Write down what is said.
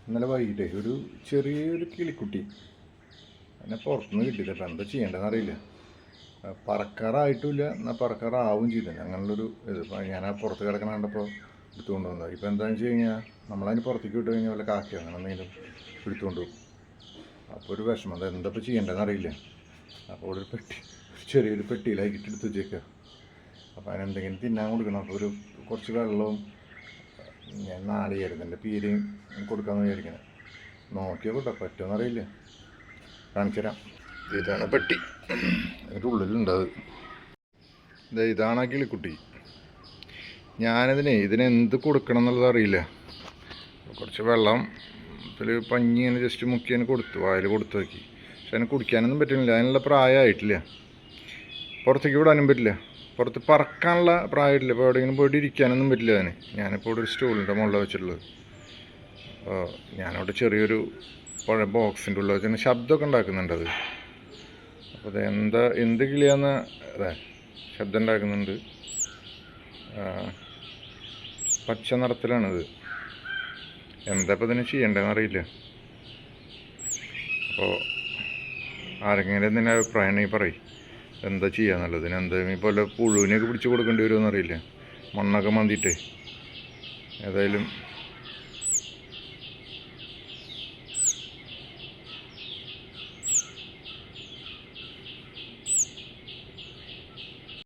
ഇന്നലെ വൈകിട്ടേ ഒരു ചെറിയൊരു കിളിക്കുട്ടി അതിനെ പുറത്തുനിന്ന് കിട്ടിയത്. അപ്പം എന്താ ചെയ്യേണ്ടതെന്ന് അറിയില്ല. പറക്കാറായിട്ടില്ല, എന്നാൽ പറക്കാറാവും ചെയ്തില്ല. അങ്ങനെയുള്ളൊരു ഇത്. ഞാൻ ആ പുറത്ത് കിടക്കണ കണ്ടപ്പോൾ എടുത്തുകൊണ്ട് വന്നത്. ഇപ്പോൾ എന്താണെന്ന് വെച്ച് കഴിഞ്ഞാൽ നമ്മളതിന് പുറത്തേക്ക് വിട്ട് കഴിഞ്ഞാൽ വല്ല കാക്കയോ അങ്ങനെ എന്തെങ്കിലും എടുത്തുകൊണ്ട് പോകും. അപ്പോൾ ഒരു വിഷമം, അത് എന്താ ഇപ്പോൾ ചെയ്യേണ്ടതെന്ന് അറിയില്ല. അപ്പോൾ ഒരു ചെറിയൊരു പെട്ടിയിലാക്കിയിട്ട് എടുത്ത് വെച്ചേക്കുക. അപ്പോൾ അതിനെന്തെങ്കിലും തിന്നാൻ കൊടുക്കണം. അപ്പോൾ കുറച്ച് വെള്ളവും ഞാൻ നാളികേരത്തിൻ്റെ പീരയും കൊടുക്കാമെന്ന് വിചാരിക്കണം. നോക്കിയാൽ കൂട്ടോ, പറ്റുമെന്നറിയില്ല. കാണിച്ചു തരാം. ഇതാണ് പെട്ടി, അതിൻ്റെ ഉള്ളിലുണ്ടത്. ഇതാണ് ആ കിളിക്കുട്ടി. ഇതിനെന്ത് കൊടുക്കണം എന്നുള്ളത് അറിയില്ല. കുറച്ച് വെള്ളം ഇതിൽ പഞ്ഞി ഇങ്ങനെ ജസ്റ്റ് മുക്കി അതിന് കൊടുത്തു, വായിൽ കൊടുത്തു നോക്കി. പക്ഷെ അതിന് കുടിക്കാനൊന്നും പറ്റുന്നില്ല, അതിനുള്ള പ്രായമായിട്ടില്ല. പുറത്തേക്ക് വിടാനും പറ്റില്ല, പുറത്ത് പറക്കാനുള്ള പ്രായമായിട്ടില്ല. ഇപ്പോൾ എവിടെയെങ്കിലും പോയിട്ട് ഇരിക്കാനൊന്നും പറ്റില്ല അതിന്. ഞാനിപ്പോൾ ഇവിടെ ഒരു സ്റ്റൂളിൻ്റെ മുകളിൽ വെച്ചിട്ടുള്ളത്. അപ്പോൾ ഞാനവിടെ ചെറിയൊരു പഴയ ബോക്സിൻ്റെ ഉള്ളിൽ വെച്ചാൽ ശബ്ദമൊക്കെ ഉണ്ടാക്കുന്നുണ്ട് അത്. അപ്പോൾ അത് എന്ത് കിളിയാന്ന് അതെ ശബ്ദം ഉണ്ടാക്കുന്നുണ്ട്. പച്ച നിറത്തിലാണിത്. എന്താ ഇപ്പോൾ ഇതിന് ചെയ്യേണ്ടതെന്ന് അറിയില്ല. അപ്പോൾ ആരെങ്കിലും എന്തിൻ്റെ അഭിപ്രായം ഉണ്ടെങ്കിൽ പറയും, എന്താ ചെയ്യാന്നുള്ളത്. ഇതിനെന്തെങ്കിലും ഇപ്പോൾ പുഴുവിനെയൊക്കെ പിടിച്ച് കൊടുക്കേണ്ടി വരുമെന്ന് അറിയില്ല, മണ്ണൊക്കെ മന്തിയിട്ടേ. ഏതായാലും